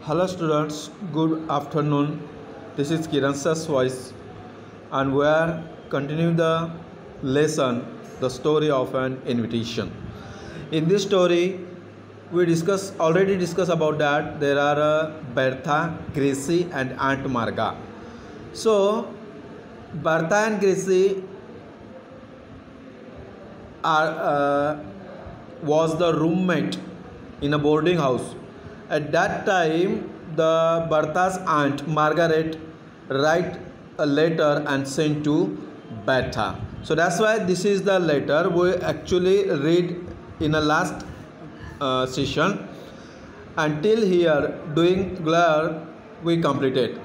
Hello students, good afternoon. This is Kiran Sir's voice and we are continuing the lesson, the story of an invitation. In this story, we already discussed about that there are Bertha, Gracie and Aunt Marga. So, Bertha and Gracie was the roommate in a boarding house. At that time, the Bertha's aunt Margaret write a letter and sent to Bertha. So that's why this is the letter we actually read in a last session. Until here, doing glare we completed.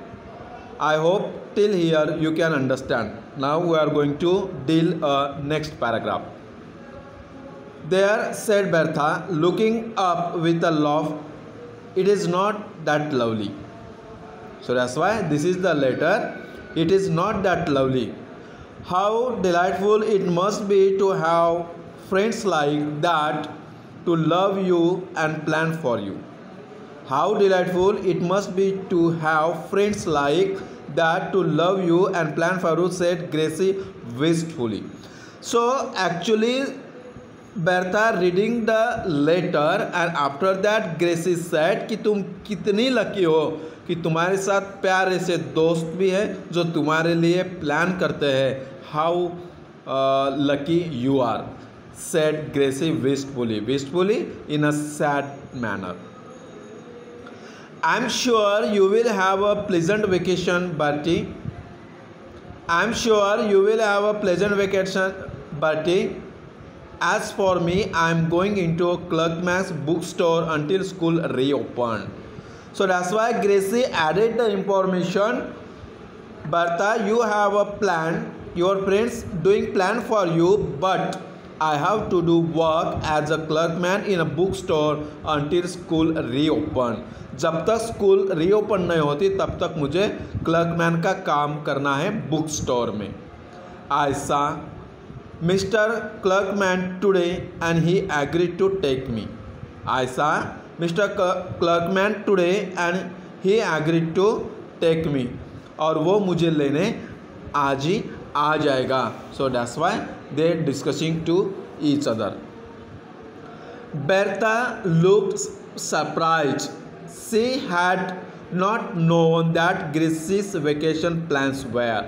I hope till here you can understand. Now we are going to deal next paragraph. There, said Bertha, looking up with a laugh, it is not that lovely. So that's why this is the letter. It is not that lovely. How delightful it must be to have friends like that to love you and plan for you. How delightful it must be to have friends like that to love you and plan for you, said Gracie wistfully. So actually, Bertha reading the letter and after that Gracie said कि तुम कितनी lucky हो कि तुम्हारे साथ प्यारे से दोस्त भी है जो तुम्हारे लिए प्लान करते हैं. How lucky you are, said Gracie wistfully in a sad manner. I'm sure you will have a pleasant vacation, Bertie. I'm sure you will have a pleasant vacation, Bertie. As for me, I am going into a Clerkman's bookstore until school reopened. So that's why Gracie added the information. Bertha, you have a plan. Your friends doing plan for you, but I have to do work as a clerkman in a bookstore until school reopened. जब तक school reopen नहीं होती तब तक मुझे क्लर्कमैन का काम करना है बुक स्टोर में. I saw Mr. Clerkman today and he agreed to take me. I saw Mr. Clerkman today and he agreed to take me. और वो मुझे लेने आज ही आ जाएगा. So that's why they discussing to each other. Bertha looked surprised. She had not known that Gracie's vacation plans were.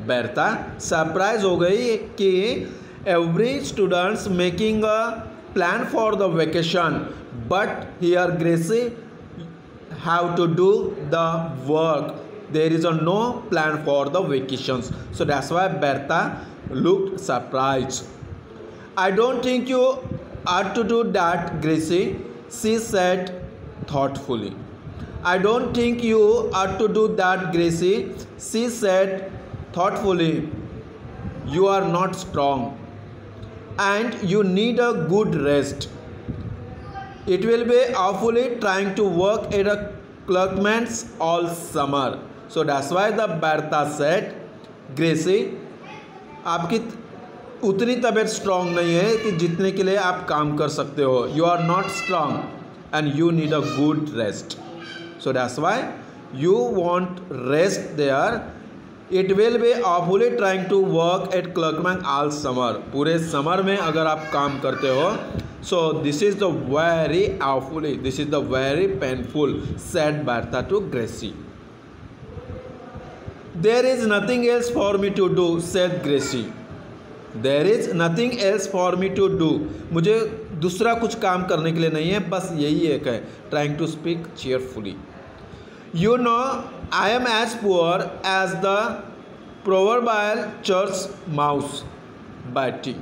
Bertha surprise हो गई कि every students making a plan for the vacation but here Gracie have to do the work. There is a no plan for the vacations. So that's why Bertha looked surprised. I don't think you ought to do that, Gracie, she said thoughtfully. I don't think you ought to do that, Gracie, she said thoughtfully. You are not strong and you need a good rest. It will be awfully trying to work at a clerkman's all summer. So that's why the Bertha said, Gracie, आपकी उतनी तबीयत strong नहीं है कि जितने के लिए आप काम कर सकते हो. You are not strong and you need a good rest. So that's why you want rest there. It will be awfully trying to work at Clerkman all summer. पूरे समर में अगर आप काम करते हो. So this is the very awfully, this is the very painful, said Bertha to Gracie. There is nothing else for me to do, said Gracie. There is nothing else for me to do. मुझे दूसरा कुछ काम करने के लिए नहीं है, बस यही एक है. Trying to speak cheerfully. You know, I am as poor as the proverbial church mouse, Bertie.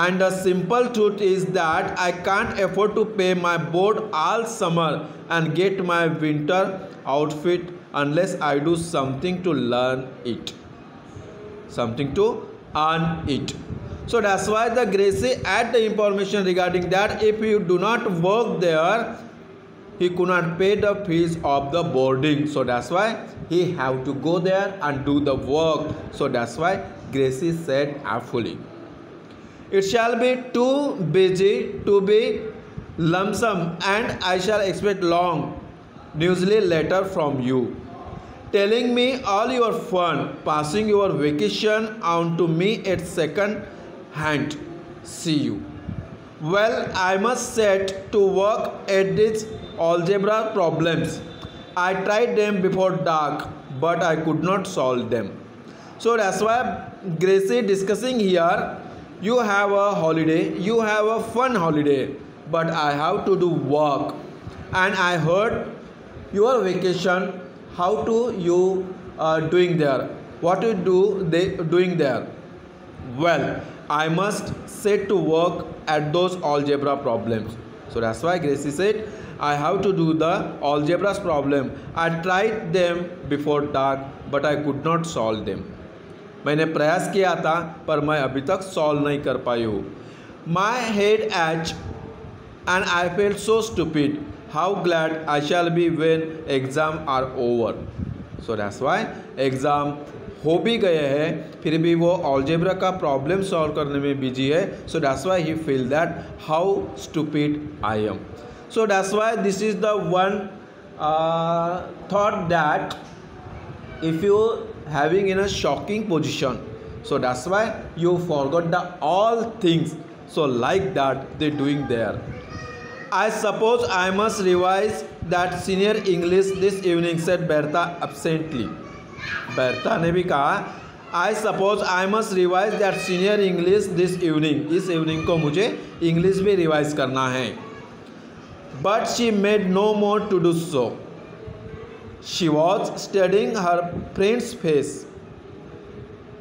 And the simple truth is that I can't afford to pay my board all summer and get my winter outfit unless I do something to learn it. Something to earn it. So that's why the Gracie add the information regarding that if you do not work there, he could not pay the fees of the boarding. So that's why he have to go there and do the work. So that's why Gracie said awfully. It shall be too busy to be lump sum and I shall expect long newsly letter from you, telling me all your fun, passing your vacation on to me at second hand. See you. Well, I must set to work at these algebra problems. I tried them before dark, but I could not solve them. So that's why Gracie discussing here. You have a holiday, you have a fun holiday, but I have to do work. And I heard your vacation. How to you doing there? What you do they doing there? Well, I must set to work at those algebra problems. So that's why Gracie said, I have to do the algebra problem. I tried them before dark, but I could not solve them. मैंने प्रयास किया था पर मैं अभी तक solve नहीं कर पाई हूँ. My head ached and I felt so stupid. How glad I shall be when exam are over. So that's why exam हो भी गए हैं फिर भी वो algebra का प्रॉब्लम सॉल्व करने में बिजी है. So that's why he feel that how stupid I am. So that's why this is the one thought that if you having in a shocking position, so that's why you forgot the all things. So like that they doing there. I suppose I must revise that senior English this evening, said Bertha absently. Bertha ने भी कहा I suppose I must revise that senior English this evening. इस evening को मुझे English भी revise करना है. But she made no more to do so. She was studying her friend's face.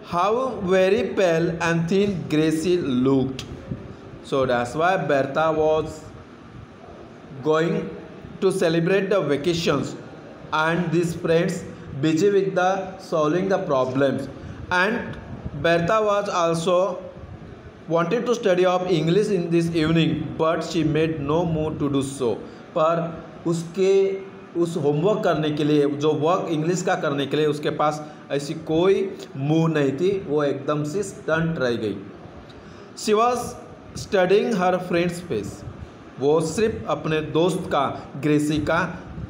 How very pale and thin Gracie looked. So that's why Bertha was going to celebrate the vacations and these friends busy with the solving the problems, and Bertha was also wanted to study of English in this evening, but she made no move to do so. पर उसके उस homework करने के लिए जो work English का करने के लिए उसके पास ऐसी कोई मूव नहीं थी. वो एकदम से स्टंट रह गई. She was studying her friends face. वो सिर्फ अपने दोस्त का ग्रेसी का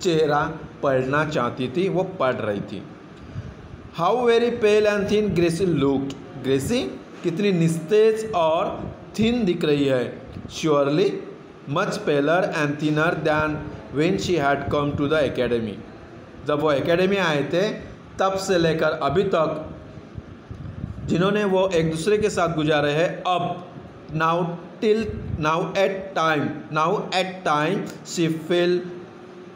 चेहरा पढ़ना चाहती थी. वो पढ़ रही थी. How very pale and thin Gracie looked. Gracie कितनी निस्तेज और थिन दिख रही है. Surely much paler and thinner than when she had come to the academy. जब वो एकेडमी आए थे तब से लेकर अभी तक जिन्होंने वो एक दूसरे के साथ गुजारे हैं, अब now at time she feel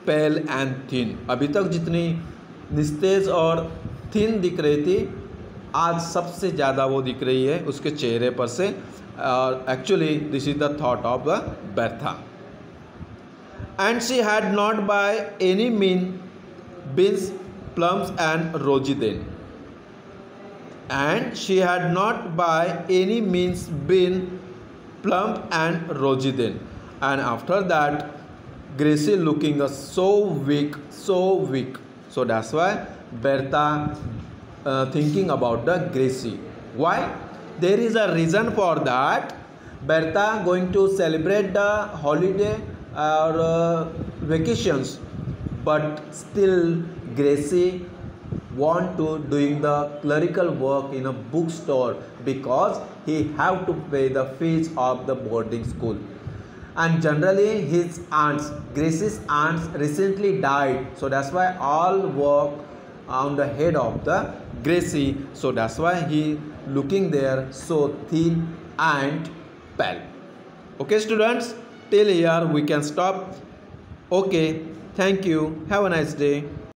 pale and thin. अभी तक जितनी निस्तेज और थिन दिख रही थी आज सबसे ज़्यादा वो दिख रही है उसके चेहरे पर से. और actually this is the thought of the Bertha. And she had not by any means been plump and rosy then. And she had not by any means been plump and rosy then. And after that, Gracie looking so weak. So that's why Bertha thinking about the Gracie. Why? There is a reason for that. Bertha going to celebrate the holiday or vacations, but still Gracie want to doing the clerical work in a bookstore because he have to pay the fees of the boarding school. And generally his aunts, Gracie's aunts recently died, so that's why all work on the head of the Gracie. So that's why he looking there so thin and pale. Okay students, till here we can stop. Okay, thank you, have a nice day.